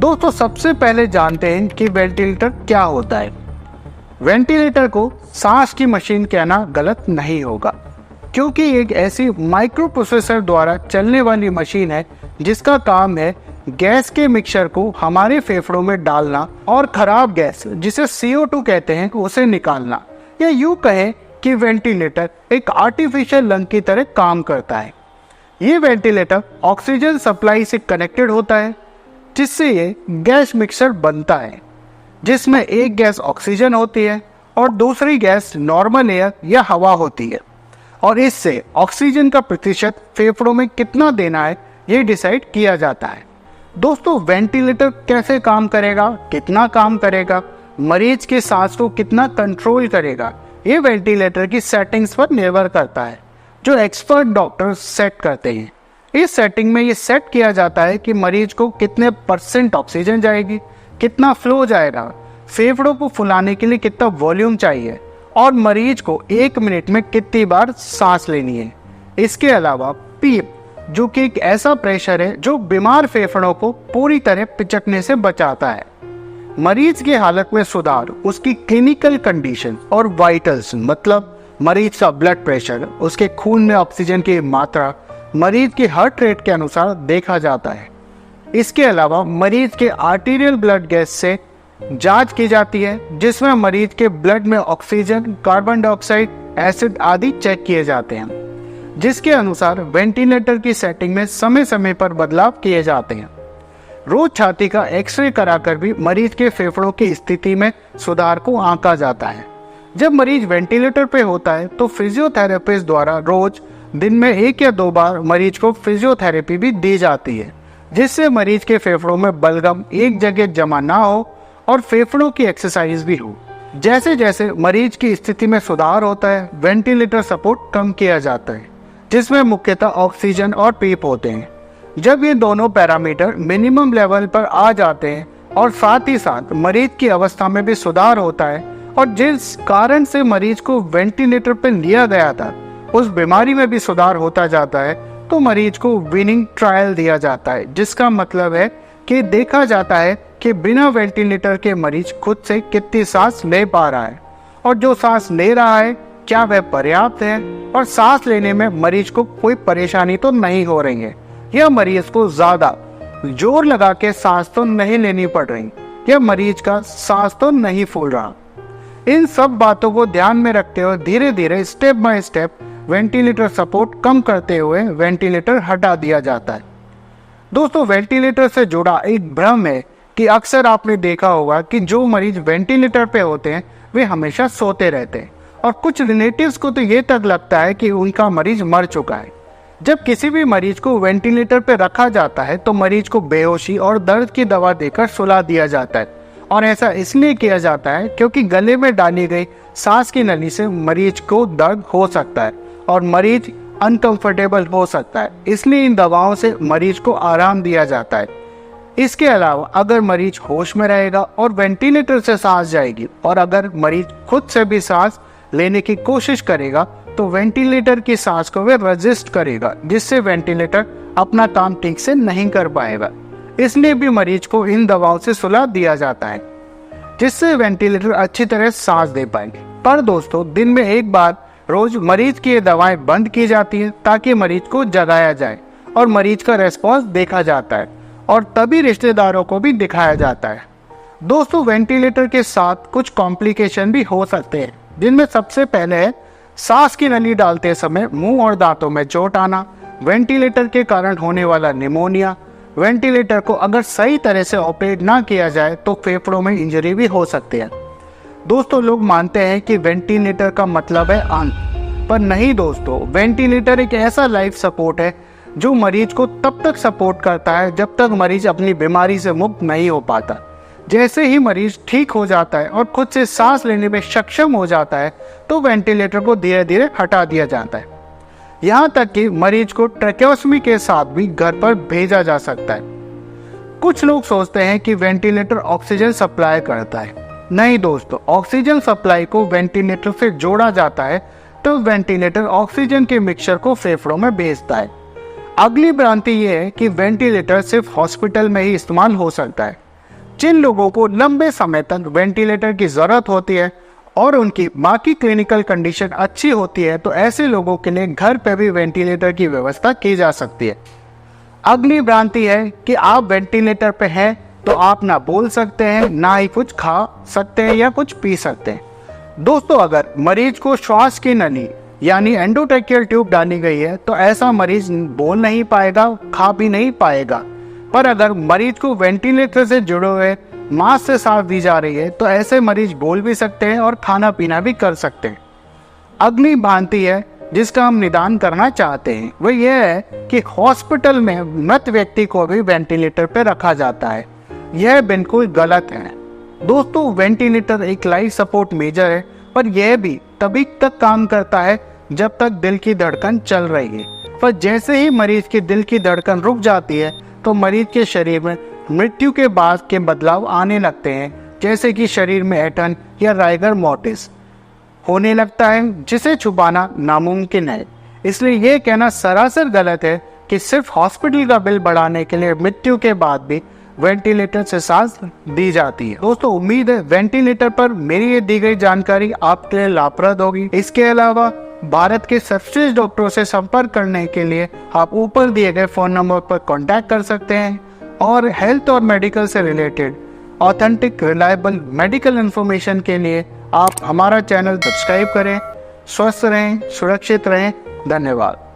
दोस्तों सबसे पहले जानते हैं कि वेंटिलेटर क्या होता है। वेंटिलेटर को सांस की मशीन कहना गलत नहीं होगा, क्योंकि एक ऐसी माइक्रो प्रोसेसर द्वारा चलने वाली मशीन है जिसका काम है गैस के मिक्सचर को हमारे फेफड़ों में डालना और खराब गैस जिसे CO2 कहते हैं उसे निकालना। या यूं कहें कि वेंटिलेटर एक आर्टिफिशियल लंग की तरह काम करता है। ये वेंटिलेटर ऑक्सीजन सप्लाई से कनेक्टेड होता है, जिससे ये गैस मिक्सचर बनता है, जिसमें एक गैस ऑक्सीजन होती है और दूसरी गैस नॉर्मल एयर या हवा होती है। और इससे ऑक्सीजन का प्रतिशत फेफड़ों में कितना देना है ये डिसाइड किया जाता है। दोस्तों वेंटिलेटर कैसे काम करेगा, कितना काम करेगा, मरीज के सांस को कितना कंट्रोल करेगा, ये वेंटिलेटर की सेटिंग्स पर निर्भर करता है, जो एक्सपर्ट डॉक्टर सेट करते हैं। इस सेटिंग में ये सेट किया जाता है कि मरीज को कितने % ऑक्सीजन जाएगी, कितना फ्लो जाएगा, फेफड़ों को फुलाने के लिए कितना वॉल्यूम चाहिए और मरीज को 1 मिनट में कितनी बार सांस लेनी है। इसके अलावा पीप, जो कि एक ऐसा प्रेशर है जो बीमार फेफड़ों को पूरी तरह पिचकने से बचाता है। मरीज की हालत में सुधार उसकी क्लिनिकल कंडीशन और वाइटल्स, मतलब मरीज का ब्लड प्रेशर, उसके खून में ऑक्सीजन की मात्रा, मरीज की हार्ट रेट के अनुसार देखा जाता है। इसके अलावा मरीज के आर्टीरियल ब्लड गैस से जांच की जाती है, जिसमें मरीज के ब्लड में ऑक्सीजन, कार्बन डाइऑक्साइड, एसिड आदि चेक किए जाते हैं, जिसके अनुसार वेंटिलेटर की सेटिंग में समय समय पर बदलाव किए जाते हैं। रोज छाती का एक्सरे कराकर भी मरीज के फेफड़ों की स्थिति में सुधार को आंका जाता है। जब मरीज वेंटिलेटर पे होता है तो फिजियोथेरेपिस्ट द्वारा रोज दिन में 1 या 2 बार मरीज को फिजियोथेरेपी भी दी जाती है, जिससे मरीज के फेफड़ों में बलगम एक जगह जमा ना हो और फेफड़ों की एक्सरसाइज भी हो। जैसे जैसे मरीज की स्थिति में सुधार होता है, वेंटिलेटर सपोर्ट कम किया जाता है, जिसमें मुख्यतः ऑक्सीजन और पीप होते हैं। जब ये दोनों पैरामीटर मिनिमम लेवल पर आ जाते हैं और साथ ही साथ मरीज की अवस्था में भी सुधार होता है और जिस कारण से मरीज को वेंटिलेटर पर लिया गया था उस बीमारी में भी सुधार होता जाता है, तो मरीज को विनिंग ट्रायल दिया जाता है, जिसका मतलब है कि देखा जाता है कि बिना वेंटिलेटर के मरीज खुद से कितनी सांस ले पा रहा है और जो सांस ले रहा है क्या वह पर्याप्त है और सांस लेने में मरीज को कोई परेशानी तो नहीं हो रही है, या मरीज को ज्यादा जोर लगा के सांस तो नहीं लेनी पड़ रही, या मरीज का सांस तो नहीं फूल रहा। इन सब बातों को ध्यान में रखते हुए धीरे धीरे step by step ventilator support कम करते हुए वेंटिलेटर हटा दिया जाता है। दोस्तों वेंटिलेटर से जुड़ा एक भ्रम है कि अक्सर आपने देखा होगा कि जो मरीज वेंटिलेटर पे होते हैं वे हमेशा सोते रहते हैं और कुछ रिलेटिव्स को तो ये तक लगता है कि उनका मरीज मर चुका है। जब किसी भी मरीज को वेंटिलेटर पे रखा जाता है तो मरीज को बेहोशी और दर्द की दवा देकर सुला दिया जाता है, और ऐसा इसलिए किया जाता है क्योंकि गले में डाली गई सांस की नली से मरीज को दर्द हो सकता है और मरीज अनकंफर्टेबल हो सकता है, इसलिए इन दवाओं से मरीज को आराम दिया जाता है। इसके अलावा अगर मरीज होश में रहेगा और वेंटिलेटर से सांस जाएगी और अगर मरीज खुद से भी सांस लेने की कोशिश करेगा तो वेंटिलेटर की सांस को वह रेजिस्ट करेगा, जिससे वेंटिलेटर अपना काम ठीक से नहीं कर पाएगा। इसलिए भी मरीज को इन दवाओं से सुला दिया जाता है, जिससे वेंटिलेटर अच्छी तरह सांस दे पाएंगे। पर दोस्तों दिन में 1 बार रोज मरीज की ये दवाएं बंद की जाती है ताकि मरीज को जगाया जाए और मरीज का रेस्पॉन्स देखा जाता है और तभी रिश्तेदारों को भी दिखाया जाता है। दोस्तों वेंटिलेटर के साथ कुछ कॉम्प्लिकेशन भी हो सकते हैं, जिनमें सबसे पहले है सांस की नली डालते समय मुंह और दांतों में चोट आना, वेंटिलेटर के कारण होने वाला निमोनिया। वेंटिलेटर को अगर सही तरह से ऑपरेट ना किया जाए तो फेफड़ों में इंजरी भी हो सकती है। दोस्तों लोग मानते हैं कि वेंटिलेटर का मतलब है अंत, पर नहीं दोस्तों, वेंटिलेटर एक ऐसा लाइफ सपोर्ट है जो मरीज को तब तक सपोर्ट करता है जब तक मरीज अपनी बीमारी से मुक्त नहीं हो पाता। जैसे ही मरीज ठीक हो जाता है और खुद से सांस लेने में सक्षम हो जाता है तो वेंटिलेटर को धीरे धीरे हटा दिया जाता है। यहाँ तक कि मरीज को ट्रैकेओस्टमी के साथ भी घर पर भेजा जा सकता है। कुछ लोग सोचते हैं कि वेंटिलेटर ऑक्सीजन सप्लाई करता है। नहीं दोस्तों, ऑक्सीजन सप्लाई को वेंटिलेटर से जोड़ा जाता है तो वेंटिलेटर ऑक्सीजन के मिक्सचर को फेफड़ों में भेजता है। अगली भ्रांति ये है कि वेंटिलेटर सिर्फ हॉस्पिटल में ही इस्तेमाल हो सकता है। जिन लोगों को लंबे समय तक वेंटिलेटर की ज़रूरत होती है और उनकी बाकी क्लिनिकल कंडीशन अच्छी होती है, तो ऐसे लोगों के लिए घर पर भी वेंटिलेटर की व्यवस्था की जा सकती है। अगली भ्रांति है कि आप वेंटिलेटर पे हैं तो आप ना बोल सकते हैं, ना ही कुछ खा सकते हैं या कुछ पी सकते हैं। दोस्तों, अगर मरीज को श्वास की नली यानी एंडोट्रेकियल ट्यूब डाली गई है तो ऐसा मरीज बोल नहीं पाएगा, खा भी नहीं पाएगा। पर अगर मरीज को वेंटिलेटर से जुड़े हुए मास्क से सांस दी जा रही है तो ऐसे मरीज बोल भी सकते हैं और खाना पीना भी कर सकते हैं। अगली भ्रांति है जिसका हम निदान करना चाहते हैं, वो ये है कि हॉस्पिटल में मृत व्यक्ति को भी वेंटिलेटर पर रखा जाता है। यह बिल्कुल गलत है। दोस्तों, वेंटिलेटर एक लाइफ सपोर्ट मेजर है, पर यह भी तभी तक काम करता है जब तक दिल की धड़कन चल रही है। पर जैसे ही मरीज की दिल की धड़कन रुक जाती है तो मरीज के शरीर में मृत्यु के बाद के बदलाव आने लगते हैं, जैसे कि शरीर में ऐंठन या राइगर मोर्टिस होने लगता है, जिसे छुपाना नामुमकिन है। इसलिए यह कहना सरासर गलत है कि सिर्फ हॉस्पिटल का बिल बढ़ाने के लिए मृत्यु के बाद भी वेंटिलेटर से सांस दी जाती है। दोस्तों, उम्मीद है वेंटिलेटर पर मेरी ये दी गई जानकारी आपके लिए लाभप्रद होगी। इसके अलावा भारत के सर्वश्रेष्ठ डॉक्टरों से संपर्क करने के लिए आप ऊपर दिए गए फ़ोन नंबर पर कॉन्टैक्ट कर सकते हैं और हेल्थ और मेडिकल से related authentic reliable medical information के लिए आप हमारा चैनल सब्सक्राइब करें। स्वस्थ रहें, सुरक्षित रहें। धन्यवाद।